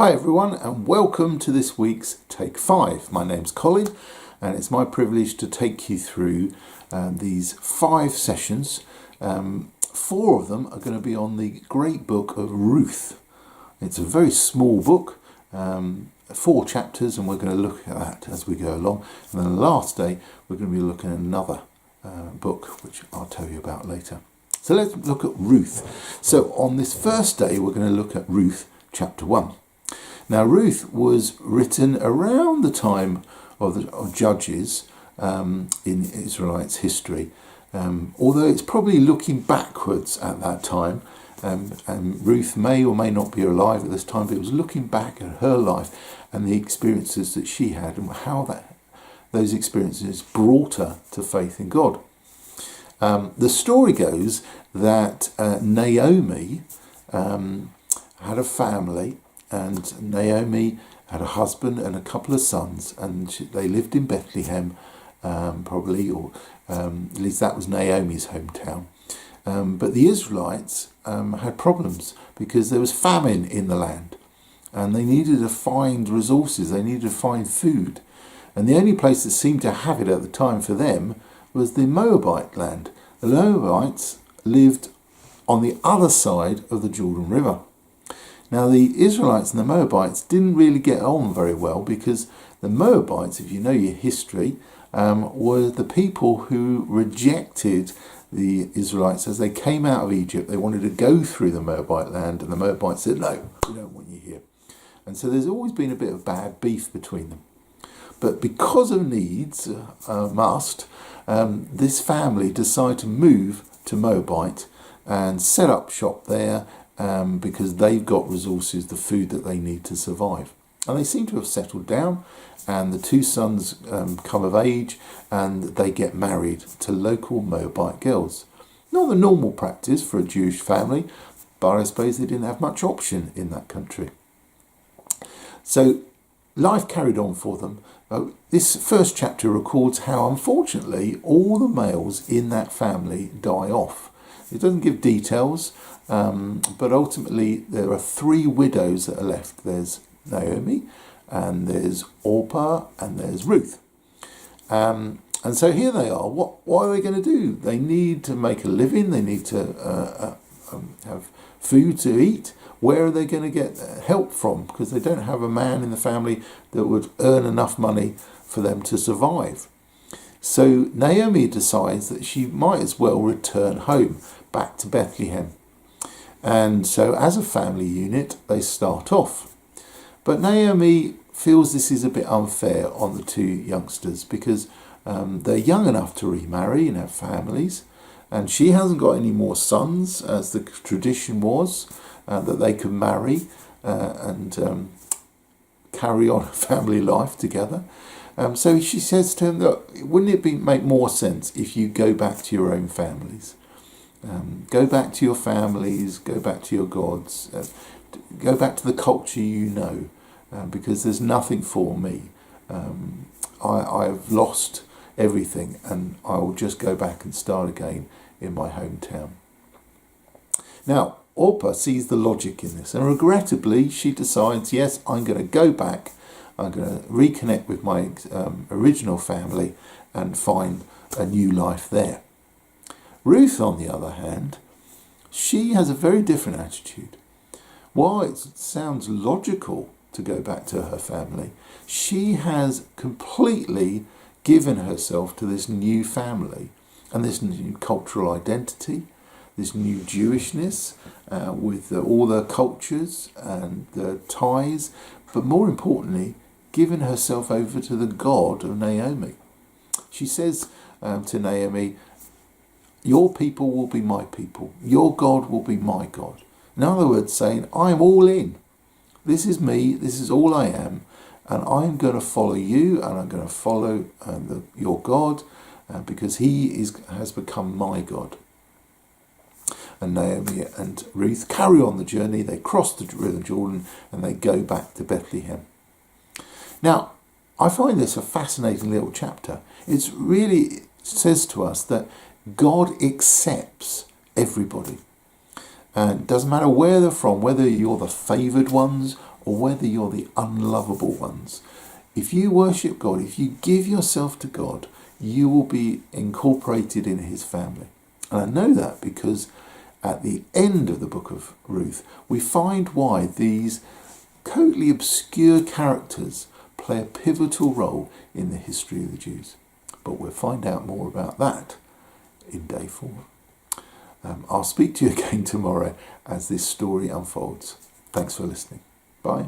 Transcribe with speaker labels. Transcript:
Speaker 1: Hi everyone, and welcome to this week's Take 5. My name's Colin, and it's my privilege to take you through these 5 sessions. 4 of them are going to be on the great book of Ruth. It's a very small book, 4 chapters, and we're going to look at that as we go along. And then the last day, we're going to be looking at another book, which I'll tell you about later. So let's look at Ruth. So on this first day, we're going to look at Ruth chapter 1. Now, Ruth was written around the time of Judges in Israelites' history, although it's probably looking backwards at that time. And Ruth may or may not be alive at this time, but it was looking back at her life and the experiences that she had and how those experiences brought her to faith in God. The story goes that Naomi had a family, and Naomi had a husband and a couple of sons, and they lived in Bethlehem, probably, or at least that was Naomi's hometown. But the Israelites had problems because there was famine in the land, and they needed to find resources, they needed to find food. And the only place that seemed to have it at the time for them was the Moabite land. The Moabites lived on the other side of the Jordan River. Now, the Israelites and the Moabites didn't really get on very well because the Moabites, if you know your history, were the people who rejected the Israelites as they came out of Egypt. They wanted to go through the Moabite land, and the Moabites said, no, we don't want you here. And so there's always been a bit of bad beef between them. But because of needs, this family decided to move to Moabite and set up shop there, because they've got resources, the food that they need to survive. And they seem to have settled down, and the 2 sons come of age, and they get married to local Moabite girls. Not the normal practice for a Jewish family, but I suppose they didn't have much option in that country. So life carried on for them. This first chapter records how, unfortunately, all the males in that family die off. It doesn't give details, but ultimately there are 3 widows that are left. There's Naomi, and there's Orpah, and there's Ruth. And so here they are. What are they going to do? They need to make a living. They need to have food to eat. Where are they going to get help from? Because they don't have a man in the family that would earn enough money for them to survive. So Naomi decides that she might as well return home, back to Bethlehem. And so as a family unit, they start off. But Naomi feels this is a bit unfair on the 2 youngsters because they're young enough to remarry and have families. And she hasn't got any more sons, as the tradition was, that they could marry and carry on a family life together. So she says to him, look, wouldn't it make more sense if you go back to your own families? Go back to your families, go back to your gods, go back to the culture you know, because there's nothing for me. I've lost everything, and I will just go back and start again in my hometown. Now, Orpah sees the logic in this, and regrettably she decides, yes, I'm going to go back, I'm going to reconnect with my original family and find a new life there. Ruth, on the other hand, she has a very different attitude. While it sounds logical to go back to her family, she has completely given herself to this new family and this new cultural identity, this new Jewishness with all the cultures and the ties, but more importantly, given herself over to the God of Naomi. She says to Naomi, your people will be my people. Your God will be my God. In other words, saying, I'm all in. This is me. This is all I am. And I'm going to follow you, and I'm going to follow your God because he has become my God. And Naomi and Ruth carry on the journey. They cross the River Jordan and they go back to Bethlehem. Now, I find this a fascinating little chapter. It really says to us that God accepts everybody. And it doesn't matter where they're from, whether you're the favoured ones or whether you're the unlovable ones. If you worship God, if you give yourself to God, you will be incorporated in his family. And I know that because at the end of the book of Ruth, we find why these totally obscure characters play a pivotal role in the history of the Jews. But we'll find out more about that in day 4. I'll speak to you again tomorrow as this story unfolds. Thanks for listening. Bye.